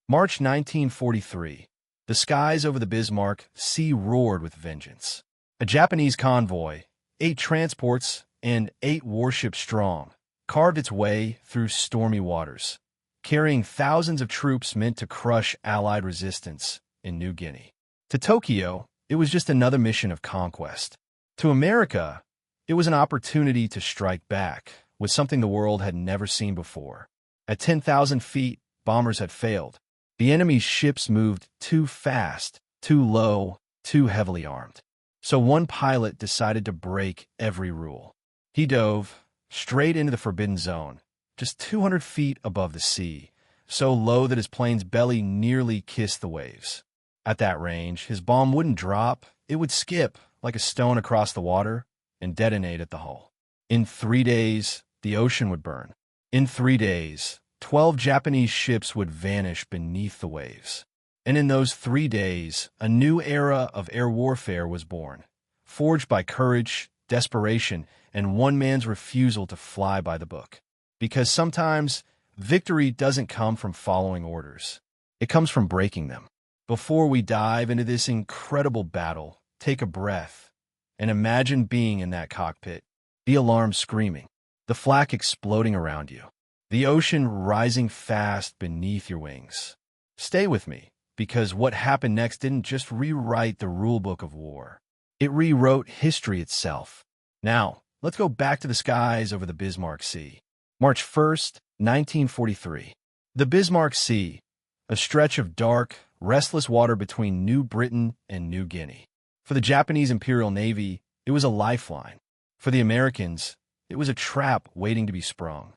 March 1943. The skies over the Bismarck Sea roared with vengeance. A Japanese convoy, 8 transports and 8 warships strong, carved its way through stormy waters, carrying thousands of troops meant to crush Allied resistance in New Guinea. To Tokyo, it was just another mission of conquest. To America, it was an opportunity to strike back with something the world had never seen before. At 10,000 feet, bombers had failed. The enemy's ships moved too fast, too low, too heavily armed. So one pilot decided to break every rule. He dove straight into the forbidden zone, just 200 feet above the sea, so low that his plane's belly nearly kissed the waves. At that range, his bomb wouldn't drop, it would skip like a stone across the water and detonate at the hull. In 3 days, the ocean would burn. In 3 days, 12 Japanese ships would vanish beneath the waves. And in those 3 days, a new era of air warfare was born, forged by courage, desperation, and one man's refusal to fly by the book. Because sometimes, victory doesn't come from following orders. It comes from breaking them. Before we dive into this incredible battle, take a breath and imagine being in that cockpit, the alarm screaming, the flak exploding around you, the ocean rising fast beneath your wings. Stay with me, because what happened next didn't just rewrite the rulebook of war. It rewrote history itself. Now, let's go back to the skies over the Bismarck Sea. March 1st, 1943. The Bismarck Sea, a stretch of dark, restless water between New Britain and New Guinea. For the Japanese Imperial Navy, it was a lifeline. For the Americans, it was a trap waiting to be sprung.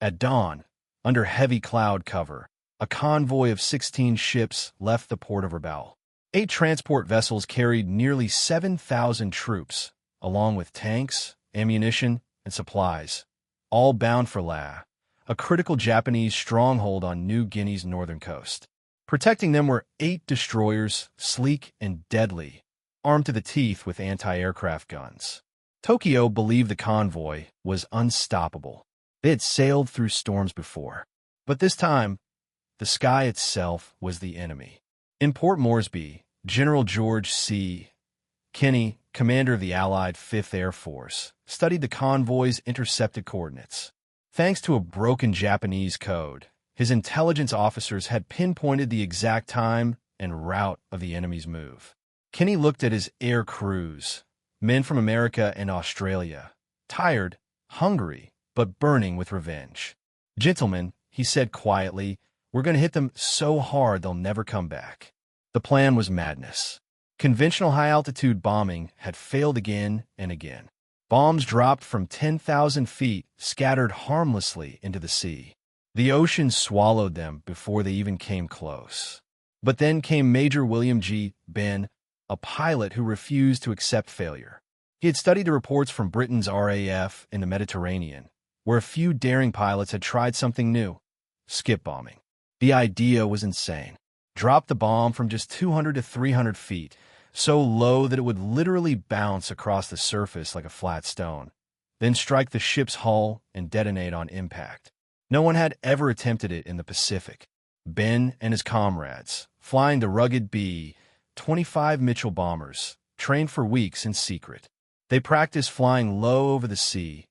At dawn, under heavy cloud cover, a convoy of 16 ships left the port of Rabaul. 8 transport vessels carried nearly 7,000 troops, along with tanks, ammunition, and supplies, all bound for La, a critical Japanese stronghold on New Guinea's northern coast. Protecting them were 8 destroyers, sleek and deadly, armed to the teeth with anti-aircraft guns. Tokyo believed the convoy was unstoppable. They had sailed through storms before. But this time, the sky itself was the enemy. In Port Moresby, General George C. Kenney, commander of the Allied 5th Air Force, studied the convoy's intercepted coordinates. Thanks to a broken Japanese code, his intelligence officers had pinpointed the exact time and route of the enemy's move. Kenney looked at his air crews, men from America and Australia, tired, hungry, but burning with revenge. "Gentlemen," he said quietly, "we're going to hit them so hard they'll never come back." The plan was madness. Conventional high-altitude bombing had failed again and again. Bombs dropped from 10,000 feet scattered harmlessly into the sea. The ocean swallowed them before they even came close. But then came Major William G. Benn, a pilot who refused to accept failure. He had studied the reports from Britain's RAF in the Mediterranean, where a few daring pilots had tried something new: skip bombing. The idea was insane. Drop the bomb from just 200 to 300 feet, so low that it would literally bounce across the surface like a flat stone, then strike the ship's hull and detonate on impact. No one had ever attempted it in the Pacific. Ben and his comrades, flying the rugged B-25 Mitchell bombers, trained for weeks in secret. They practiced flying low over the sea,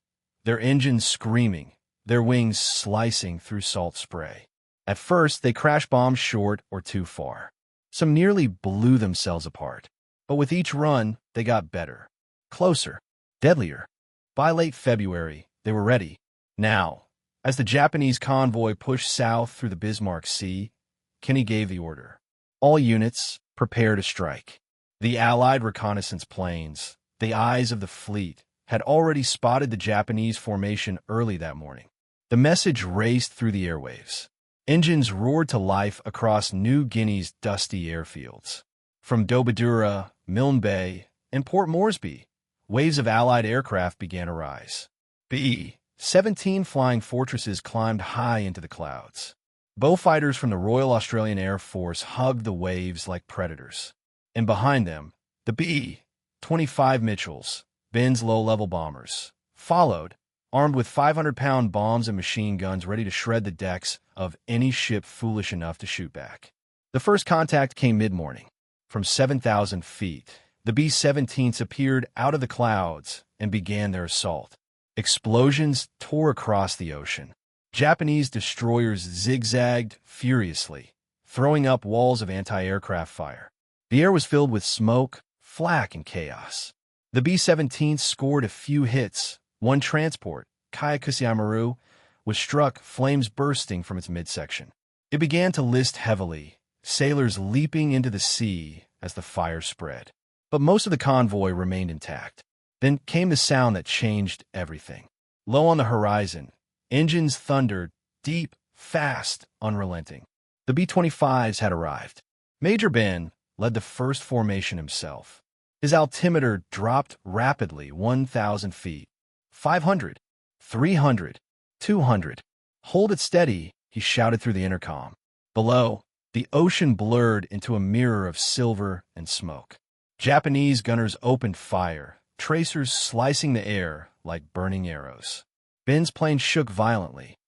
their engines screaming, their wings slicing through salt spray. At first, they crashed bombs short or too far. Some nearly blew themselves apart. But with each run, they got better, closer, deadlier. By late February, they were ready. Now, as the Japanese convoy pushed south through the Bismarck Sea, Kenney gave the order: "All units, prepare to strike." The Allied reconnaissance planes, the eyes of the fleet, had already spotted the Japanese formation early that morning. The message raced through the airwaves. Engines roared to life across New Guinea's dusty airfields. From Dobadura, Milne Bay, and Port Moresby, waves of Allied aircraft began to rise. B-17 flying fortresses climbed high into the clouds. Beaufighters from the Royal Australian Air Force hugged the waves like predators. And behind them, the B-25 Mitchells, Ben's low-level bombers, followed, armed with 500-pound bombs and machine guns ready to shred the decks of any ship foolish enough to shoot back. The first contact came mid-morning. From 7,000 feet, the B-17s appeared out of the clouds and began their assault. Explosions tore across the ocean. Japanese destroyers zigzagged furiously, throwing up walls of anti-aircraft fire. The air was filled with smoke, flak, and chaos. The B-17s scored a few hits. One transport, Kayakusamaru, was struck, flames bursting from its midsection. It began to list heavily, sailors leaping into the sea as the fire spread. But most of the convoy remained intact. Then came the sound that changed everything. Low on the horizon, engines thundered, deep, fast, unrelenting. The B-25s had arrived. Major Ben led the first formation himself. His altimeter dropped rapidly 1,000 feet. 500, 300, 200. Hold it steady, he shouted through the intercom. Below, the ocean blurred into a mirror of silver and smoke. Japanese gunners opened fire, tracers slicing the air like burning arrows. Ben's plane shook violently,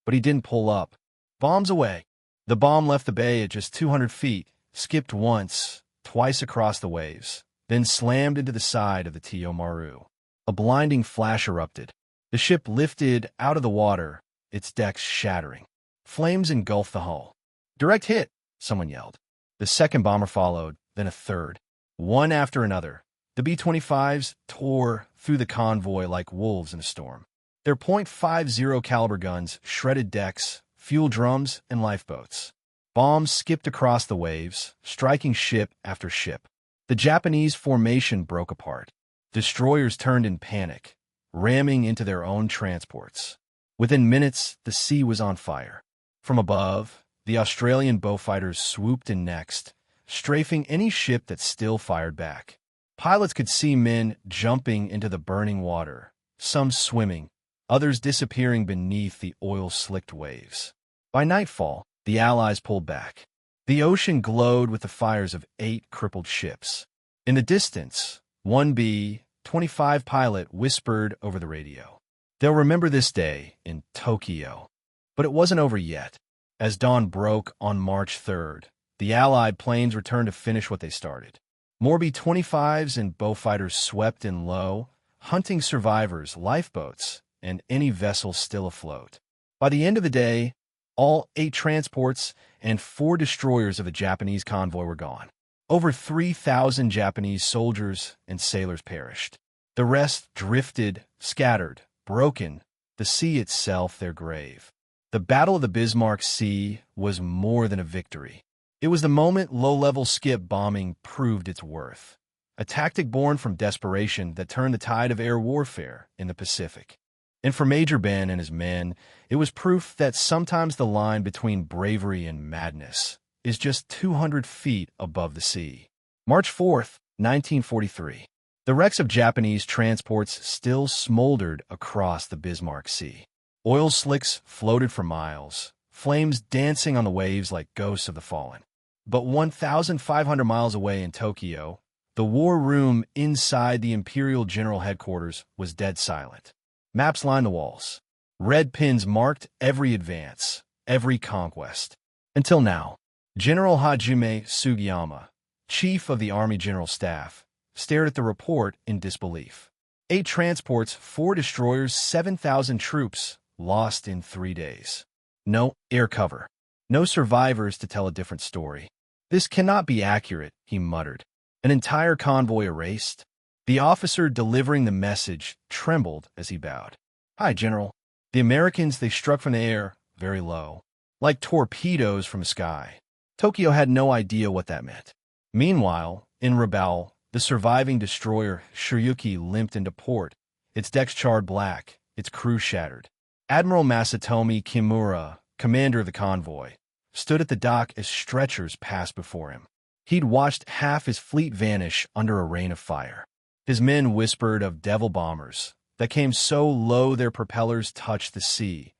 but he didn't pull up. Bombs away. The bomb left the bay at just 200 feet, skipped once, twice across the waves, then slammed into the side of the Tio Maru. A blinding flash erupted. The ship lifted out of the water, its decks shattering. Flames engulfed the hull. "Direct hit," someone yelled. The second bomber followed, then a third. One after another, the B-25s tore through the convoy like wolves in a storm. Their .50 caliber guns shredded decks, fuel drums, and lifeboats. Bombs skipped across the waves, striking ship after ship. The Japanese formation broke apart. Destroyers turned in panic, ramming into their own transports. Within minutes, the sea was on fire. From above, the Australian Beaufighters swooped in next, strafing any ship that still fired back. Pilots could see men jumping into the burning water, some swimming, others disappearing beneath the oil-slicked waves. By nightfall, the Allies pulled back. The ocean glowed with the fires of 8 crippled ships. In the distance, one B-25 pilot whispered over the radio, "They'll remember this day in Tokyo." But it wasn't over yet. As dawn broke on March 3rd, the Allied planes returned to finish what they started. More B-25s and Beaufighters swept in low, hunting survivors, lifeboats, and any vessel still afloat. By the end of the day, all 8 transports and 4 destroyers of the Japanese convoy were gone. Over 3,000 Japanese soldiers and sailors perished. The rest drifted, scattered, broken, the sea itself their grave. The Battle of the Bismarck Sea was more than a victory. It was the moment low-level skip bombing proved its worth, a tactic born from desperation that turned the tide of air warfare in the Pacific. And for Major Ben and his men, it was proof that sometimes the line between bravery and madness is just 200 feet above the sea. March 4th, 1943. The wrecks of Japanese transports still smoldered across the Bismarck Sea. Oil slicks floated for miles, flames dancing on the waves like ghosts of the fallen. But 1,500 miles away in Tokyo, the war room inside the Imperial General Headquarters was dead silent. Maps lined the walls. Red pins marked every advance, every conquest. Until now, General Hajime Sugiyama, chief of the Army General Staff, stared at the report in disbelief. 8 transports, 4 destroyers, 7,000 troops lost in 3 days. No air cover. No survivors to tell a different story. "This cannot be accurate," he muttered. "An entire convoy erased?" The officer delivering the message trembled as he bowed. "Hi, General." The Americans, they struck from the air, very low, like torpedoes from the sky. Tokyo had no idea what that meant. Meanwhile, in Rabaul, the surviving destroyer Shiryuki limped into port, its decks charred black, its crew shattered. Admiral Masatomi Kimura, commander of the convoy, stood at the dock as stretchers passed before him. He'd watched half his fleet vanish under a rain of fire. His men whispered of devil bombers that came so low their propellers touched the sea,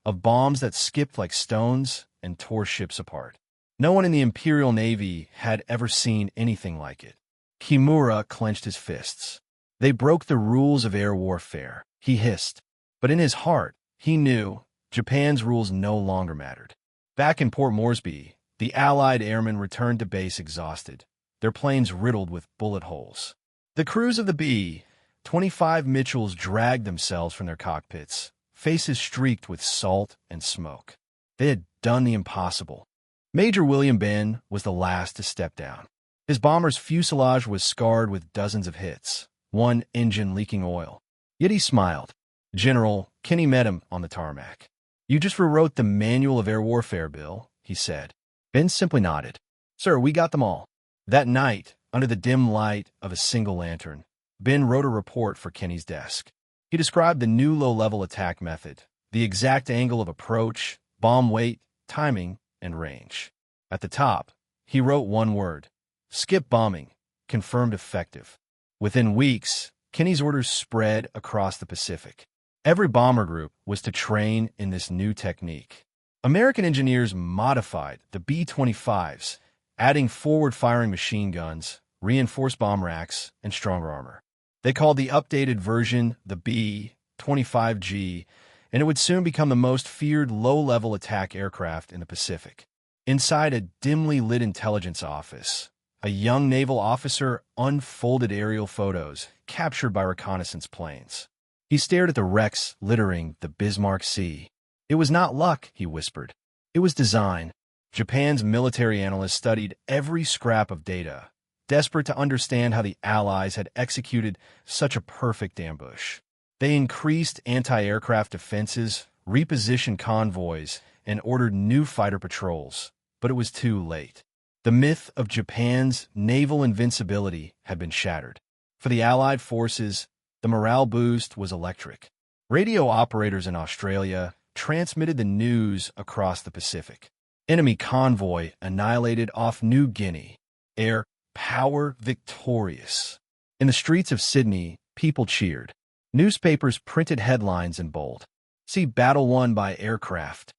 of bombs that skipped like stones and tore ships apart. No one in the Imperial Navy had ever seen anything like it. Kimura clenched his fists. They broke the rules of air warfare, he hissed. But in his heart, he knew Japan's rules no longer mattered. Back in Port Moresby, the Allied airmen returned to base exhausted, their planes riddled with bullet holes. The crews of the B-25 Mitchells dragged themselves from their cockpits, faces streaked with salt and smoke. They had done the impossible. Major William Ben was the last to step down. His bomber's fuselage was scarred with dozens of hits, one engine leaking oil. Yet he smiled. General Kenny met him on the tarmac. "You just rewrote the Manual of Air Warfare, Bill," he said. Ben simply nodded. "Sir, we got them all." That night, under the dim light of a single lantern, Ben wrote a report for Kenny's desk. He described the new low-level attack method, the exact angle of approach, bomb weight, timing, and range. At the top, he wrote one word: skip bombing, confirmed effective. Within weeks, Kenny's orders spread across the Pacific. Every bomber group was to train in this new technique. American engineers modified the B-25s, adding forward-firing machine guns, reinforced bomb racks, and stronger armor. They called the updated version the B-25G, and it would soon become the most feared low-level attack aircraft in the Pacific. Inside a dimly lit intelligence office, a young naval officer unfolded aerial photos captured by reconnaissance planes. He stared at the wrecks littering the Bismarck Sea. "It was not luck," he whispered. "It was design." Japan's military analysts studied every scrap of data, desperate to understand how the Allies had executed such a perfect ambush. They increased anti-aircraft defenses, repositioned convoys, and ordered new fighter patrols, but it was too late. The myth of Japan's naval invincibility had been shattered. For the Allied forces, the morale boost was electric. Radio operators in Australia transmitted the news across the Pacific. Enemy convoy annihilated off New Guinea. Air power victorious. In the streets of Sydney, people cheered. Newspapers printed headlines in bold. "See battle won by aircraft."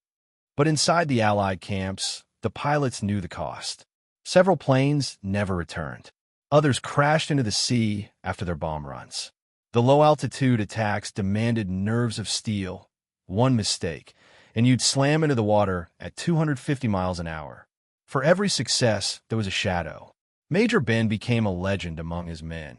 But inside the Allied camps, the pilots knew the cost. Several planes never returned. Others crashed into the sea after their bomb runs. The low-altitude attacks demanded nerves of steel. One mistake, and you'd slam into the water at 250 miles an hour. For every success, there was a shadow. Major Ben became a legend among his men,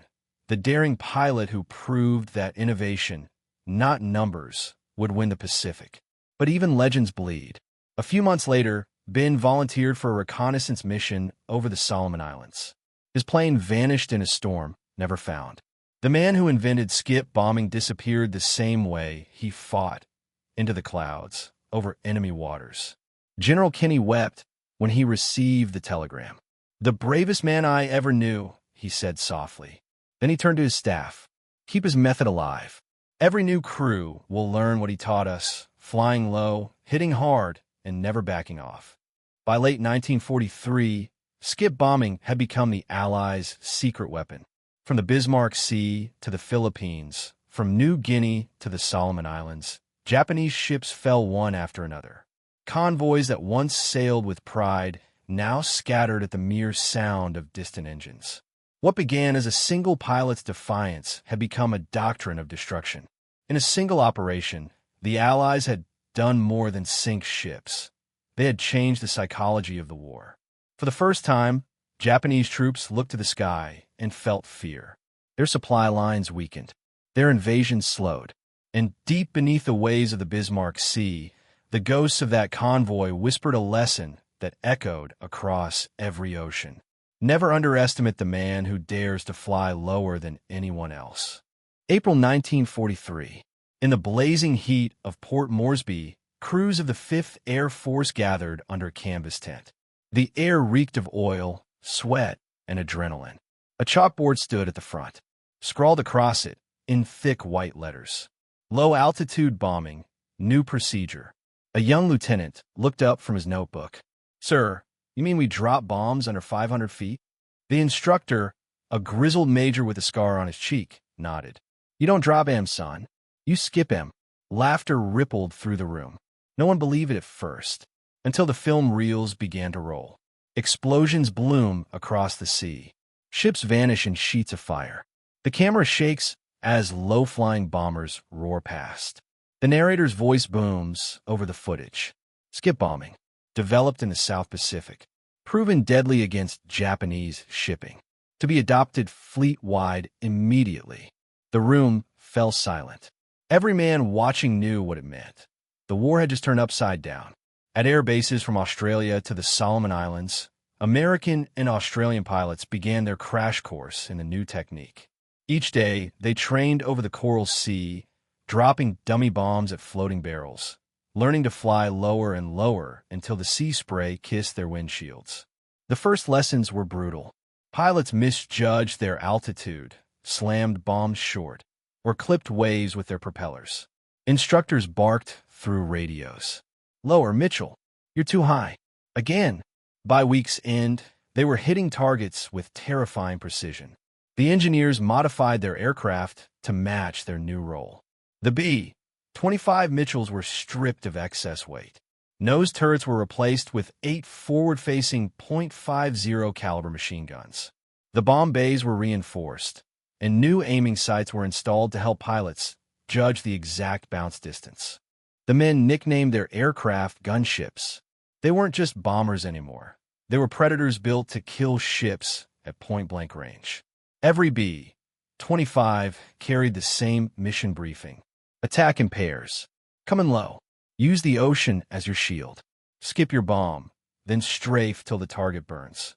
the daring pilot who proved that innovation, not numbers, would win the Pacific. But even legends bleed. A few months later, Ben volunteered for a reconnaissance mission over the Solomon Islands. His plane vanished in a storm, never found. The man who invented skip bombing disappeared the same way he fought, into the clouds, over enemy waters. General Kenny wept when he received the telegram. "The bravest man I ever knew," he said softly. Then he turned to his staff. "Keep his method alive. Every new crew will learn what he taught us, flying low, hitting hard, and never backing off." By late 1943, skip bombing had become the Allies' secret weapon. From the Bismarck Sea to the Philippines, from New Guinea to the Solomon Islands, Japanese ships fell one after another. Convoys that once sailed with pride now scattered at the mere sound of distant engines. What began as a single pilot's defiance had become a doctrine of destruction. In a single operation, the Allies had done more than sink ships. They had changed the psychology of the war. For the first time, Japanese troops looked to the sky and felt fear. Their supply lines weakened. Their invasion slowed. And deep beneath the waves of the Bismarck Sea, the ghosts of that convoy whispered a lesson that echoed across every ocean. Never underestimate the man who dares to fly lower than anyone else. April 1943. In the blazing heat of Port Moresby, crews of the 5th Air Force gathered under a canvas tent. The air reeked of oil, sweat, and adrenaline. A chalkboard stood at the front. Scrawled across it, in thick white letters: "Low-altitude bombing, new procedure." A young lieutenant looked up from his notebook. "Sir, you mean we drop bombs under 500 feet?" The instructor, a grizzled major with a scar on his cheek, nodded. "You don't drop 'em, son. You skip 'em." Laughter rippled through the room. No one believed it at first, until the film reels began to roll. Explosions bloom across the sea. Ships vanish in sheets of fire. The camera shakes as low-flying bombers roar past. The narrator's voice booms over the footage. "Skip bombing. developed in the South Pacific, proven deadly against Japanese shipping, to be adopted fleet-wide immediately. The room fell silent. Every man watching knew what it meant. The war had just turned upside down. At air bases from Australia to the Solomon Islands, American and Australian pilots began their crash course in the new technique. Each day, they trained over the Coral Sea, dropping dummy bombs at floating barrels, learning to fly lower and lower until the sea spray kissed their windshields. The first lessons were brutal. Pilots misjudged their altitude, slammed bombs short, or clipped waves with their propellers. Instructors barked through radios. "Lower, Mitchell. You're too high." Again. By week's end, they were hitting targets with terrifying precision. The engineers modified their aircraft to match their new role. The B-25 Mitchells were stripped of excess weight. Nose turrets were replaced with 8 forward-facing .50 caliber machine guns. The bomb bays were reinforced, and new aiming sights were installed to help pilots judge the exact bounce distance. The men nicknamed their aircraft gunships. They weren't just bombers anymore. They were predators built to kill ships at point-blank range. Every B-25 carried the same mission briefing. Attack in pairs. Come in low. Use the ocean as your shield. Skip your bomb, then strafe till the target burns.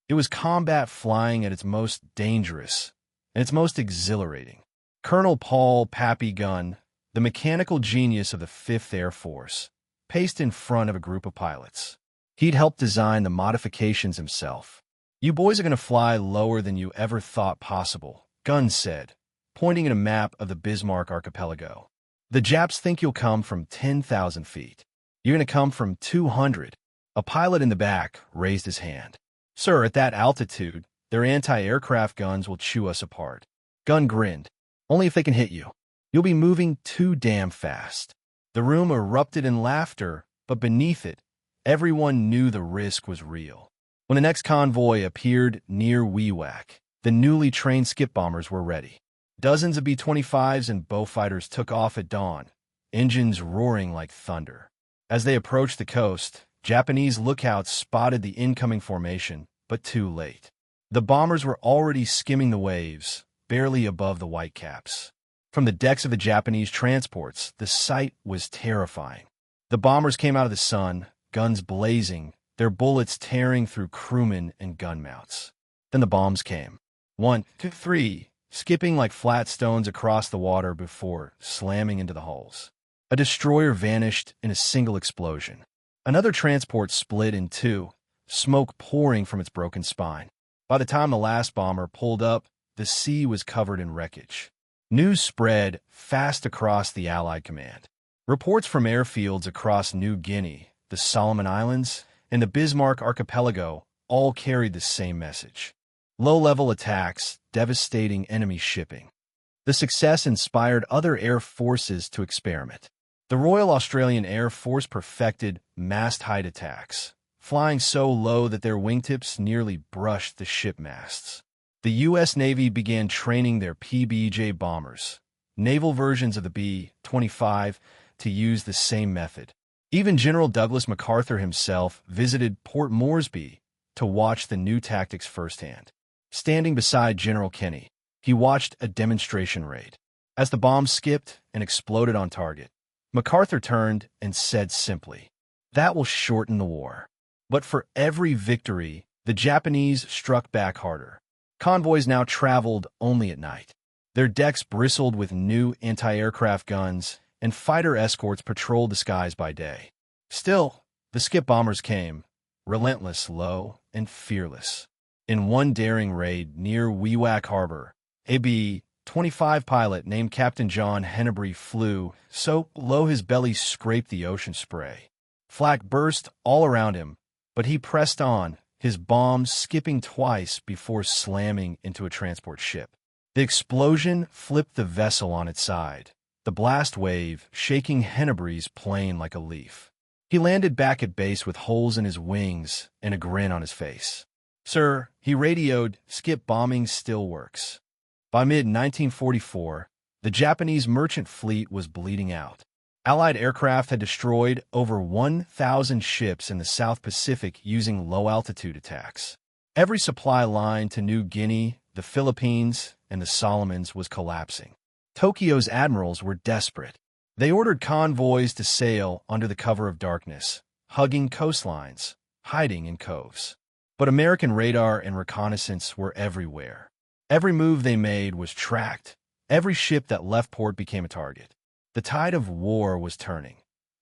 It was combat flying at its most dangerous and its most exhilarating. Colonel Paul Pappy Gunn, the mechanical genius of the 5th Air Force, paced in front of a group of pilots. He'd helped design the modifications himself. "You boys are going to fly lower than you ever thought possible," Gunn said, pointing at a map of the Bismarck Archipelago. "The Japs think you'll come from 10,000 feet. You're going to come from 200. A pilot in the back raised his hand. "Sir, at that altitude, their anti-aircraft guns will chew us apart." Gunn grinned. "Only if they can hit you. You'll be moving too damn fast." The room erupted in laughter, but beneath it, everyone knew the risk was real. When the next convoy appeared near WWII, the newly trained skip bombers were ready. Dozens of B-25s and Beaufighters took off at dawn, engines roaring like thunder. As they approached the coast, Japanese lookouts spotted the incoming formation, but too late. The bombers were already skimming the waves, barely above the whitecaps. From the decks of the Japanese transports, the sight was terrifying. The bombers came out of the sun, guns blazing, their bullets tearing through crewmen and gun mounts. Then the bombs came. 1, 2, 3, skipping like flat stones across the water before slamming into the hulls. A destroyer vanished in a single explosion. Another transport split in two, smoke pouring from its broken spine. By the time the last bomber pulled up, the sea was covered in wreckage. News spread fast across the Allied command. Reports from airfields across New Guinea, the Solomon Islands, and the Bismarck Archipelago all carried the same message. Low-level attacks, devastating enemy shipping. The success inspired other air forces to experiment. The Royal Australian Air Force perfected mast-height attacks, flying so low that their wingtips nearly brushed the ship masts. The U.S. Navy began training their PBJ bombers, naval versions of the B-25, to use the same method. Even General Douglas MacArthur himself visited Port Moresby to watch the new tactics firsthand. Standing beside General Kenny, he watched a demonstration raid. As the bombs skipped and exploded on target, MacArthur turned and said simply, "That will shorten the war." But for every victory, the Japanese struck back harder. Convoys now traveled only at night. Their decks bristled with new anti-aircraft guns, and fighter escorts patrolled the skies by day. Still, the skip bombers came, relentless, low, and fearless. In one daring raid near WWII Harbor, a B-25 pilot named Captain John Hennebrey flew so low his belly scraped the ocean spray. Flak burst all around him, but he pressed on, his bombs skipping twice before slamming into a transport ship. The explosion flipped the vessel on its side, the blast wave shaking Hennebrey's plane like a leaf. He landed back at base with holes in his wings and a grin on his face. "Sir," he radioed, "skip bombing still works." By mid-1944, the Japanese merchant fleet was bleeding out. Allied aircraft had destroyed over 1,000 ships in the South Pacific using low-altitude attacks. Every supply line to New Guinea, the Philippines, and the Solomons was collapsing. Tokyo's admirals were desperate. They ordered convoys to sail under the cover of darkness, hugging coastlines, hiding in coves. But American radar and reconnaissance were everywhere. Every move they made was tracked. Every ship that left port became a target. The tide of war was turning,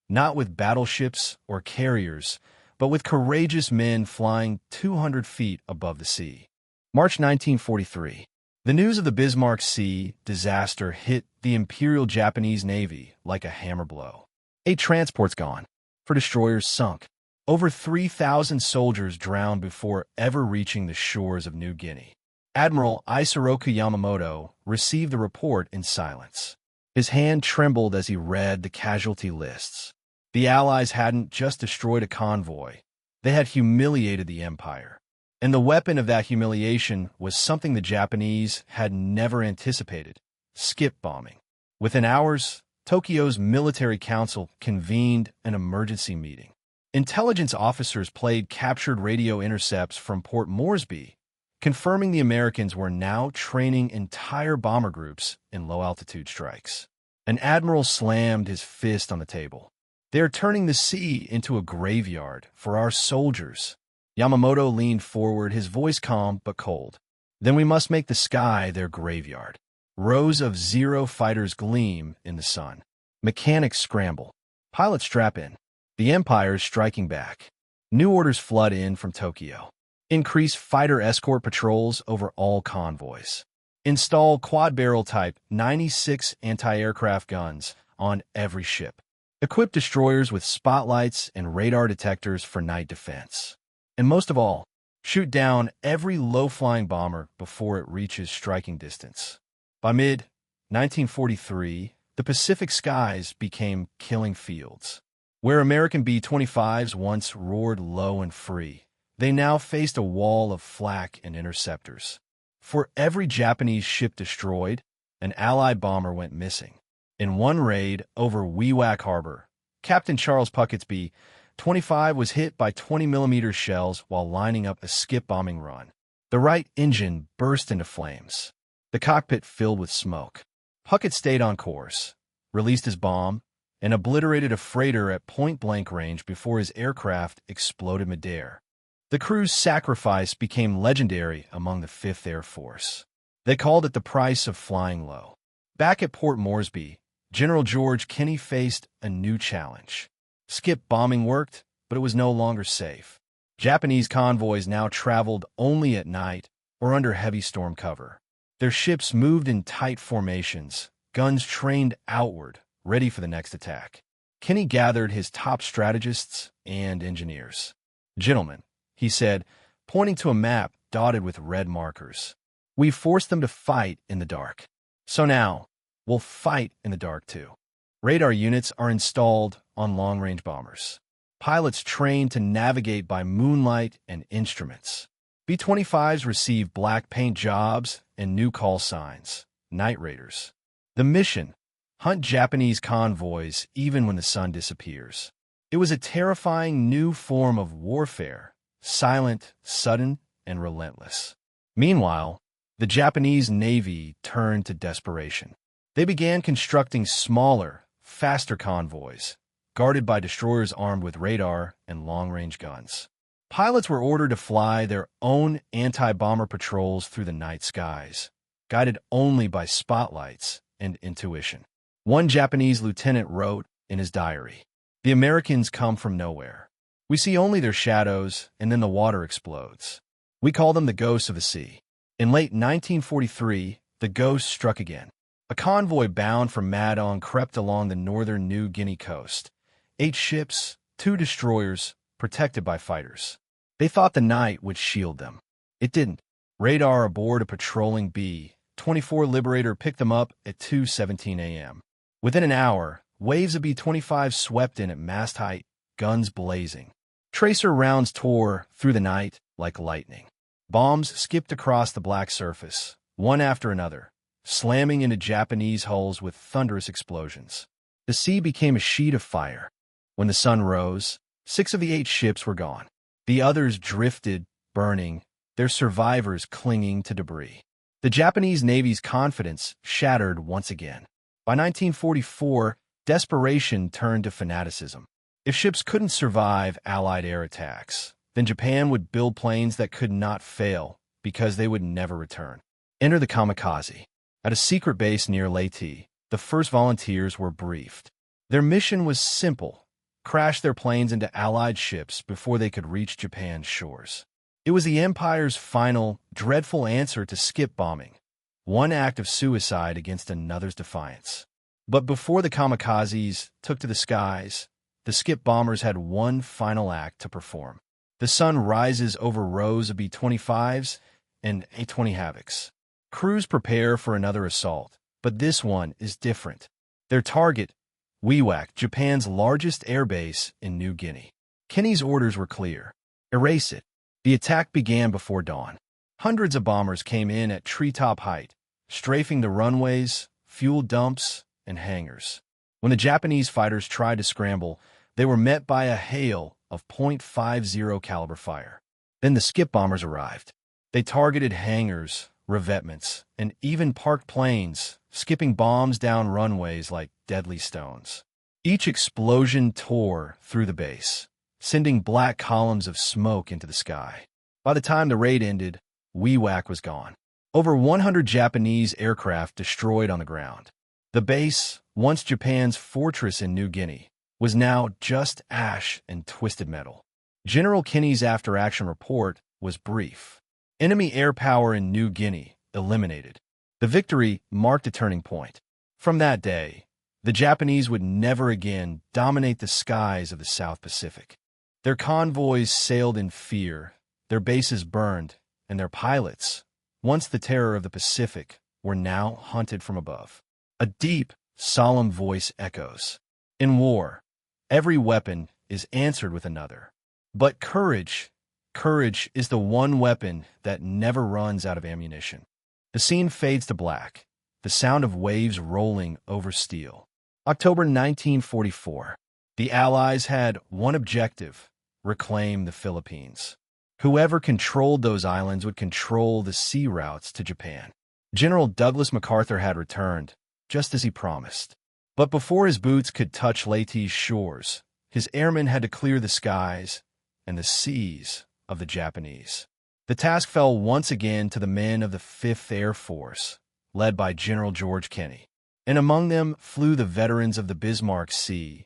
not with battleships or carriers, but with courageous men flying 200 feet above the sea. March 1943. The news of the Bismarck Sea disaster hit the Imperial Japanese Navy like a hammer blow. 8 transports gone, 4 destroyers sunk. Over 3,000 soldiers drowned before ever reaching the shores of New Guinea. Admiral Isoroku Yamamoto received the report in silence. His hand trembled as he read the casualty lists. The Allies hadn't just destroyed a convoy. They had humiliated the Empire. And the weapon of that humiliation was something the Japanese had never anticipated: skip bombing. Within hours, Tokyo's military council convened an emergency meeting. Intelligence officers played captured radio intercepts from Port Moresby, confirming the Americans were now training entire bomber groups in low-altitude strikes. An admiral slammed his fist on the table. "They are turning the sea into a graveyard for our soldiers." Yamamoto leaned forward, his voice calm but cold. "Then we must make the sky their graveyard." Rows of Zero fighters gleam in the sun. Mechanics scramble. Pilots strap in. The Empire is striking back. New orders flood in from Tokyo. Increase fighter escort patrols over all convoys. Install quad-barrel Type 96 anti-aircraft guns on every ship. Equip destroyers with spotlights and radar detectors for night defense. And most of all, shoot down every low-flying bomber before it reaches striking distance. By mid-1943, the Pacific skies became killing fields. Where American B-25s once roared low and free, they now faced a wall of flak and interceptors. For every Japanese ship destroyed, an Allied bomber went missing. In one raid over WWII Harbor, Captain Charles Puckett's B-25 was hit by 20mm shells while lining up a skip bombing run. The right engine burst into flames. The cockpit filled with smoke. Puckett stayed on course, released his bomb, and obliterated a freighter at point-blank range before his aircraft exploded midair. The crew's sacrifice became legendary among the 5th Air Force. They called it the price of flying low. Back at Port Moresby, General George Kenney faced a new challenge. Skip bombing worked, but it was no longer safe. Japanese convoys now traveled only at night or under heavy storm cover. Their ships moved in tight formations, guns trained outward, ready for the next attack. Kenney gathered his top strategists and engineers. "Gentlemen," he said, pointing to a map dotted with red markers, "we forced them to fight in the dark. So now, we'll fight in the dark too." Radar units are installed on long-range bombers. Pilots trained to navigate by moonlight and instruments. B-25s receive black paint jobs and new call signs, night raiders. The mission: hunt Japanese convoys even when the sun disappears. It was a terrifying new form of warfare, silent, sudden, and relentless. Meanwhile, the Japanese Navy turned to desperation. They began constructing smaller, faster convoys, guarded by destroyers armed with radar and long-range guns. Pilots were ordered to fly their own anti-bomber patrols through the night skies, guided only by spotlights and intuition. One Japanese lieutenant wrote in his diary, "The Americans come from nowhere. We see only their shadows, and then the water explodes. We call them the ghosts of the sea." In late 1943, the ghost struck again. A convoy bound for Madong crept along the northern New Guinea coast. 8 ships, 2 destroyers, protected by fighters. They thought the night would shield them. It didn't. Radar aboard a patrolling B-24 Liberator picked them up at 2:17 a.m. Within an hour, waves of B-25 swept in at mast height, guns blazing. Tracer rounds tore through the night like lightning. Bombs skipped across the black surface, one after another, slamming into Japanese hulls with thunderous explosions. The sea became a sheet of fire. When the sun rose, 6 of the 8 ships were gone. The others drifted, burning, their survivors clinging to debris. The Japanese Navy's confidence shattered once again. By 1944, desperation turned to fanaticism. If ships couldn't survive Allied air attacks, then Japan would build planes that could not fail because they would never return. Enter the kamikaze. At a secret base near Leyte, the first volunteers were briefed. Their mission was simple: crash their planes into Allied ships before they could reach Japan's shores. It was the Empire's final, dreadful answer to skip bombing, one act of suicide against another's defiance. But before the kamikazes took to the skies, the skip bombers had one final act to perform. The sun rises over rows of B-25s and A-20 Havocs. Crews prepare for another assault, but this one is different. Their target, WWII, Japan's largest airbase in New Guinea. Kenny's orders were clear: erase it. The attack began before dawn. Hundreds of bombers came in at treetop height, strafing the runways, fuel dumps, and hangars. When the Japanese fighters tried to scramble, they were met by a hail of .50 caliber fire. Then the skip bombers arrived. They targeted hangars, revetments, and even parked planes, skipping bombs down runways like deadly stones. Each explosion tore through the base, sending black columns of smoke into the sky. By the time the raid ended, WWII was gone. Over 100 Japanese aircraft destroyed on the ground. The base, once Japan's fortress in New Guinea, was now just ash and twisted metal. General Kenny's after-action report was brief. Enemy air power in New Guinea eliminated. The victory marked a turning point. From that day, the Japanese would never again dominate the skies of the South Pacific. Their convoys sailed in fear, their bases burned, and their pilots, once the terror of the Pacific, were now hunted from above. A deep, solemn voice echoes: in war, every weapon is answered with another. But courage is the one weapon that never runs out of ammunition. The scene fades to black, the sound of waves rolling over steel. October 1944. The Allies had one objective: reclaim the Philippines. Whoever controlled those islands would control the sea routes to Japan. General Douglas MacArthur had returned, just as he promised. But before his boots could touch Leyte's shores, his airmen had to clear the skies and the seas of the Japanese. The task fell once again to the men of the 5th Air Force, led by General George Kenny. And among them flew the veterans of the Bismarck Sea,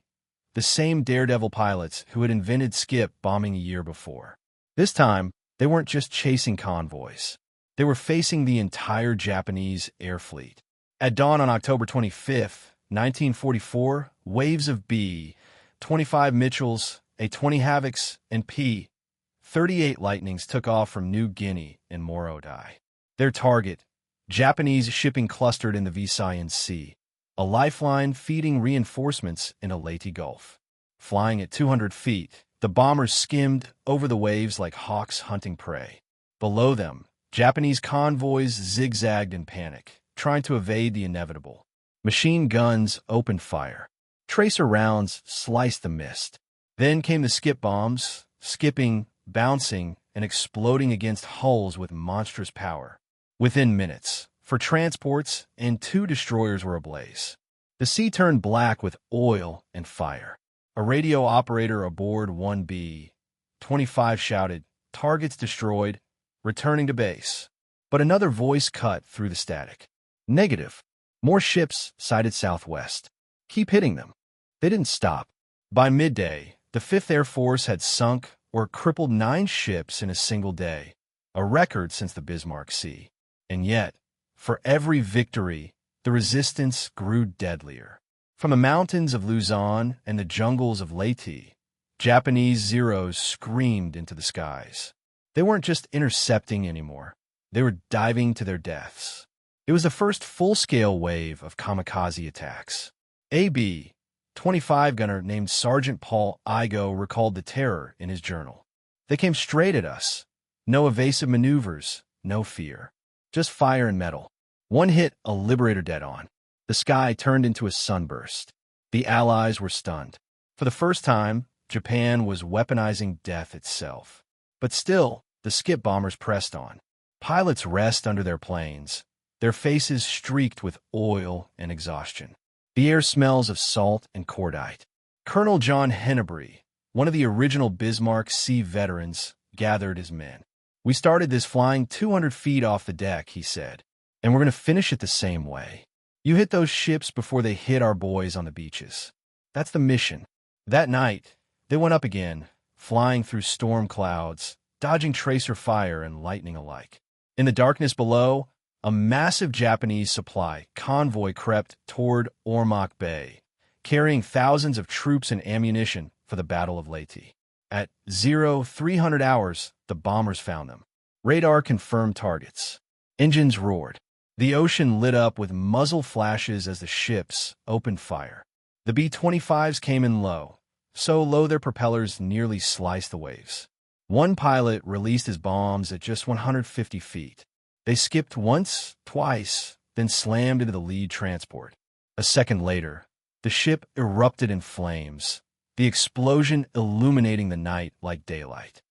the same daredevil pilots who had invented skip bombing a year before. This time, they weren't just chasing convoys. They were facing the entire Japanese air fleet. At dawn on October 25, 1944, waves of B-25 Mitchells, A-20 Havocs, and P-38 Lightnings took off from New Guinea and Morotai. Their target, Japanese shipping clustered in the Visayan Sea, a lifeline feeding reinforcements in a Leyte Gulf. Flying at 200 feet, the bombers skimmed over the waves like hawks hunting prey. Below them, Japanese convoys zigzagged in panic, trying to evade the inevitable. Machine guns opened fire. Tracer rounds sliced the mist. Then came the skip bombs, skipping, bouncing, and exploding against hulls with monstrous power. Within minutes, 4 transports and 2 destroyers were ablaze. The sea turned black with oil and fire. A radio operator aboard 1B-25 shouted, "Targets destroyed, returning to base." But another voice cut through the static. "Negative. More ships sighted southwest. Keep hitting them." They didn't stop. By midday, the 5th Air Force had sunk or crippled 9 ships in a single day, a record since the Bismarck Sea. And yet, for every victory, the resistance grew deadlier. From the mountains of Luzon and the jungles of Leyte, Japanese Zeros screamed into the skies. They weren't just intercepting anymore. They were diving to their deaths. It was the first full-scale wave of kamikaze attacks. A B-25 gunner named Sergeant Paul Igo recalled the terror in his journal. "They came straight at us. No evasive maneuvers, no fear. Just fire and metal. One hit a Liberator dead on. The sky turned into a sunburst. The Allies were stunned. For the first time, Japan was weaponizing death itself. But still, the skip bombers pressed on. Pilots rest under their planes, their faces streaked with oil and exhaustion. The air smells of salt and cordite. Colonel John Hennebrey, one of the original Bismarck Sea veterans, gathered his men. "We started this flying 200 feet off the deck," he said, "and we're going to finish it the same way. You hit those ships before they hit our boys on the beaches. That's the mission." That night, they went up again, flying through storm clouds, dodging tracer fire and lightning alike. In the darkness below, a massive Japanese supply convoy crept toward Ormoc Bay, carrying thousands of troops and ammunition for the Battle of Leyte. At 0300 hours, the bombers found them. Radar confirmed targets. Engines roared. The ocean lit up with muzzle flashes as the ships opened fire. The B-25s came in low, so low their propellers nearly sliced the waves. One pilot released his bombs at just 150 feet. They skipped once, twice, then slammed into the lead transport. A second later, the ship erupted in flames, the explosion illuminating the night like daylight.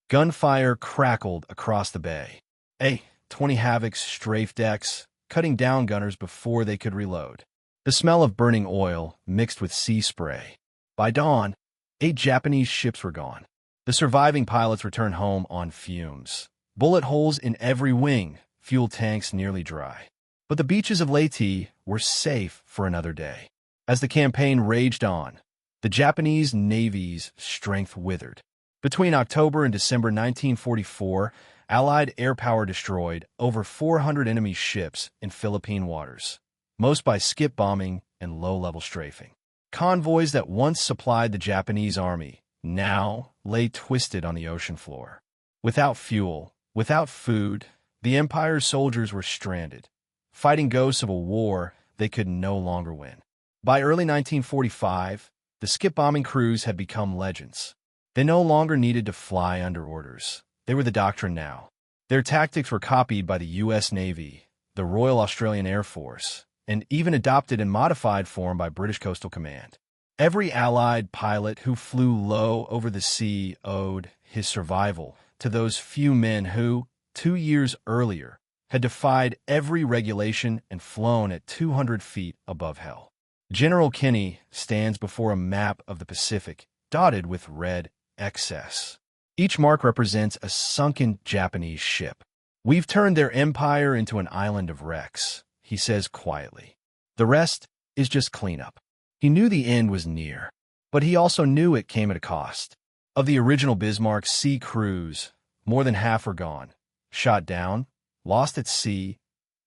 Gunfire crackled across the bay. A-20 Havocs strafed decks, cutting down gunners before they could reload. The smell of burning oil mixed with sea spray. By dawn, 8 Japanese ships were gone. The surviving pilots returned home on fumes. Bullet holes in every wing, fuel tanks nearly dry. But the beaches of Leyte were safe for another day. As the campaign raged on, the Japanese Navy's strength withered. Between October and December 1944, Allied air power destroyed over 400 enemy ships in Philippine waters, most by skip bombing and low-level strafing. Convoys that once supplied the Japanese army now lay twisted on the ocean floor. Without fuel, without food, the Empire's soldiers were stranded, fighting ghosts of a war they could no longer win. By early 1945, the skip bombing crews had become legends. They no longer needed to fly under orders. They were the doctrine now. Their tactics were copied by the U.S. Navy, the Royal Australian Air Force, and even adopted in modified form by British Coastal Command. Every Allied pilot who flew low over the sea owed his survival to those few men who, 2 years earlier, had defied every regulation and flown at 200 feet above hell. General Kinney stands before a map of the Pacific, dotted with red XS. Each mark represents a sunken Japanese ship. "We've turned their empire into an island of wrecks," he says quietly. "The rest is just cleanup." He knew the end was near, but he also knew it came at a cost. Of the original Bismarck sea crews, more than half were gone, shot down, lost at sea,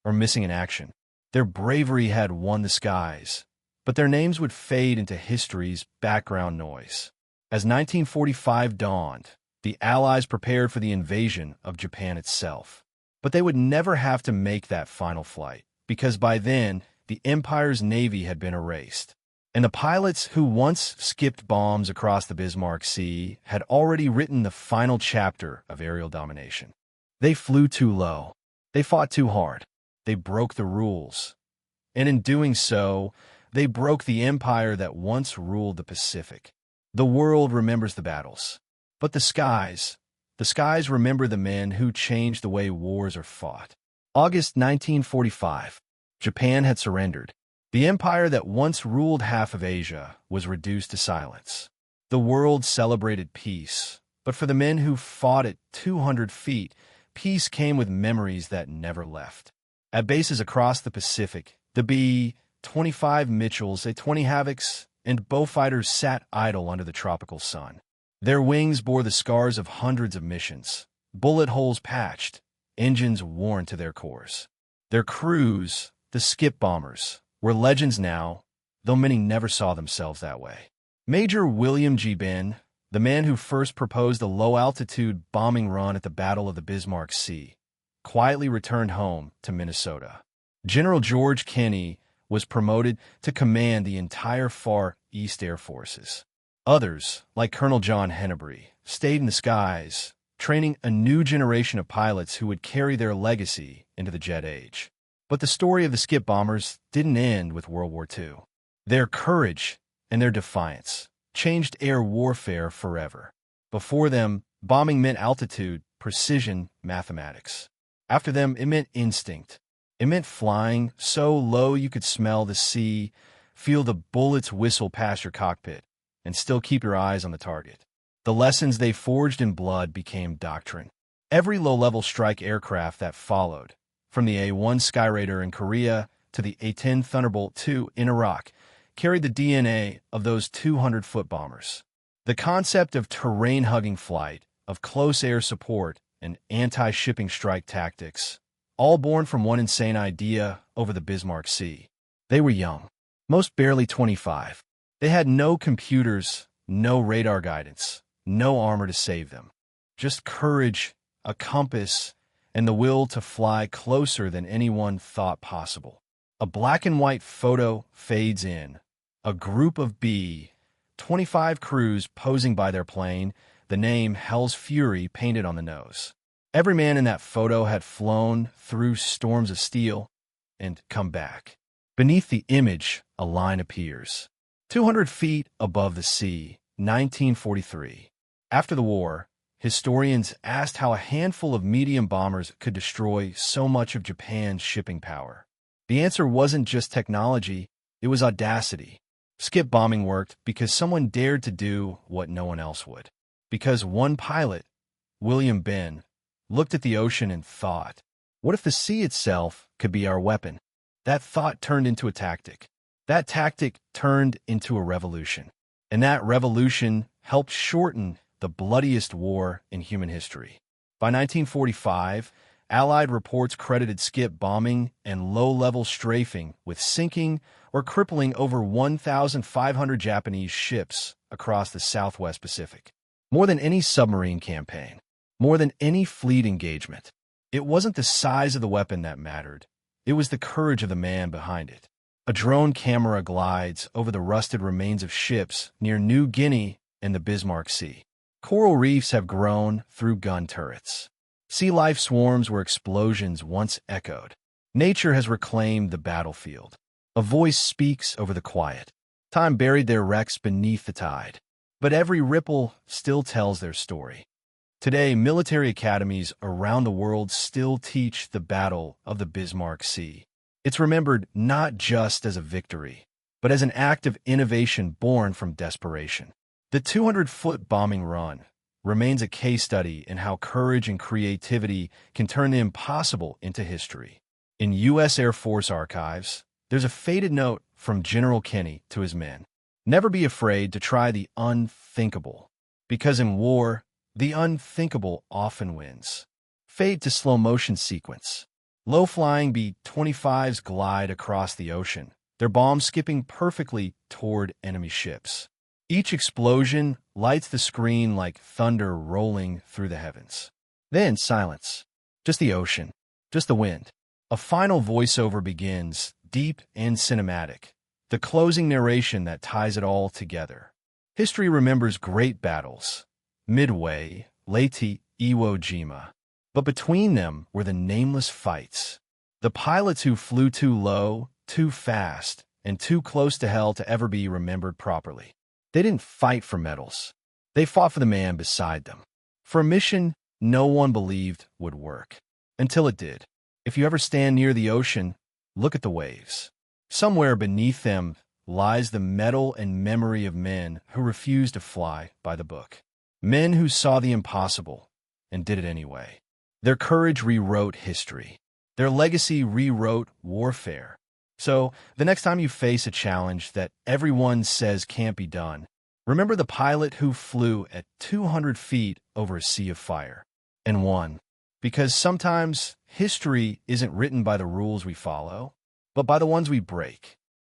or missing in action. Their bravery had won the skies, but their names would fade into history's background noise. As 1945 dawned, the Allies prepared for the invasion of Japan itself. But they would never have to make that final flight, because by then, the Empire's Navy had been erased. And the pilots who once skipped bombs across the Bismarck Sea had already written the final chapter of aerial domination. They flew too low. They fought too hard. They broke the rules. And in doing so, they broke the empire that once ruled the Pacific. The world remembers the battles. But the skies remember the men who changed the way wars are fought. August 1945. Japan had surrendered. The empire that once ruled half of Asia was reduced to silence. The world celebrated peace, but for the men who fought at 200 feet, peace came with memories that never left. At bases across the Pacific, the B-25 Mitchells, A-20 Havocs, and Beaufighters sat idle under the tropical sun. Their wings bore the scars of hundreds of missions, bullet holes patched, engines worn to their cores. Their crews, the skip bombers, were legends now, though many never saw themselves that way. Major William G. Benn, the man who first proposed a low-altitude bombing run at the Battle of the Bismarck Sea, quietly returned home to Minnesota. General George Kenney was promoted to command the entire Far East Air Forces. Others, like Colonel John Hennebrey, stayed in the skies, training a new generation of pilots who would carry their legacy into the jet age. But the story of the skip bombers didn't end with World War II. Their courage and their defiance changed air warfare forever. Before them, bombing meant altitude, precision, mathematics. After them, it meant instinct. It meant flying so low you could smell the sea, feel the bullets whistle past your cockpit, and still keep your eyes on the target. The lessons they forged in blood became doctrine. Every low-level strike aircraft that followed, from the A-1 Skyraider in Korea to the A-10 Thunderbolt II in Iraq, carried the DNA of those 200-foot bombers. The concept of terrain-hugging flight, of close air support, and anti-shipping strike tactics, all born from one insane idea over the Bismarck Sea. They were young, most barely 25. They had no computers, no radar guidance, no armor to save them. Just courage, a compass, and the will to fly closer than anyone thought possible. A black and white photo fades in. A group of B-25 crews posing by their plane, the name Hell's Fury painted on the nose. Every man in that photo had flown through storms of steel and come back. Beneath the image, a line appears. 200 feet above the sea, 1943. After the war, historians asked how a handful of medium bombers could destroy so much of Japan's shipping power. The answer wasn't just technology, it was audacity. Skip bombing worked because someone dared to do what no one else would. Because one pilot, William Ben, looked at the ocean and thought, what if the sea itself could be our weapon? That thought turned into a tactic. That tactic turned into a revolution. And that revolution helped shorten the bloodiest war in human history. By 1945, Allied reports credited skip bombing and low-level strafing with sinking or crippling over 1,500 Japanese ships across the Southwest Pacific. More than any submarine campaign, more than any fleet engagement. It wasn't the size of the weapon that mattered. It was the courage of the man behind it. A drone camera glides over the rusted remains of ships near New Guinea and the Bismarck Sea. Coral reefs have grown through gun turrets. Sea life swarms where explosions once echoed. Nature has reclaimed the battlefield. A voice speaks over the quiet. Time buried their wrecks beneath the tide. But every ripple still tells their story. Today, military academies around the world still teach the Battle of the Bismarck Sea. It's remembered not just as a victory, but as an act of innovation born from desperation. The 200-foot bombing run remains a case study in how courage and creativity can turn the impossible into history. In U.S. Air Force archives, there's a faded note from General Kenny to his men. Never be afraid to try the unthinkable, because in war, the unthinkable often wins. Fade to slow-motion sequence. Low-flying B-25s glide across the ocean, their bombs skipping perfectly toward enemy ships. Each explosion lights the screen like thunder rolling through the heavens. Then silence. Just the ocean. Just the wind. A final voiceover begins, deep and cinematic. The closing narration that ties it all together. History remembers great battles. Midway, Leyte, Iwo Jima. But between them were the nameless fights. The pilots who flew too low, too fast, and too close to hell to ever be remembered properly. They didn't fight for medals. They fought for the man beside them. For a mission no one believed would work. Until it did. If you ever stand near the ocean, look at the waves. Somewhere beneath them lies the mettle and memory of men who refused to fly by the book. Men who saw the impossible and did it anyway. Their courage rewrote history. Their legacy rewrote warfare. So, the next time you face a challenge that everyone says can't be done, remember the pilot who flew at 200 feet over a sea of fire and won. Because sometimes history isn't written by the rules we follow, but by the ones we break.